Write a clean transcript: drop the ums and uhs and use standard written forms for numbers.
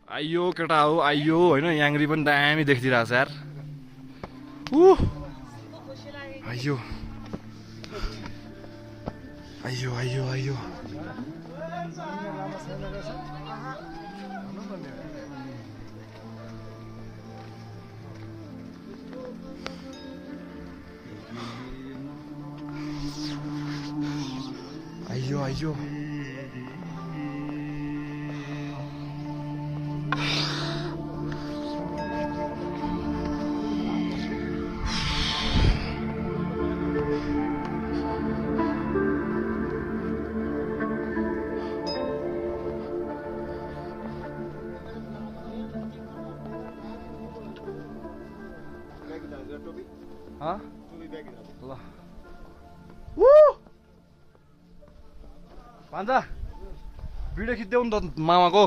आइयो केटा हो आइयो होइन याङ्री पनि दामी देखिदिरहेको छ यार आइयो आइयो आइयो आइयो आइयो आइयो ल भान्जा भिडियो खिच्देऊ नि त मामाको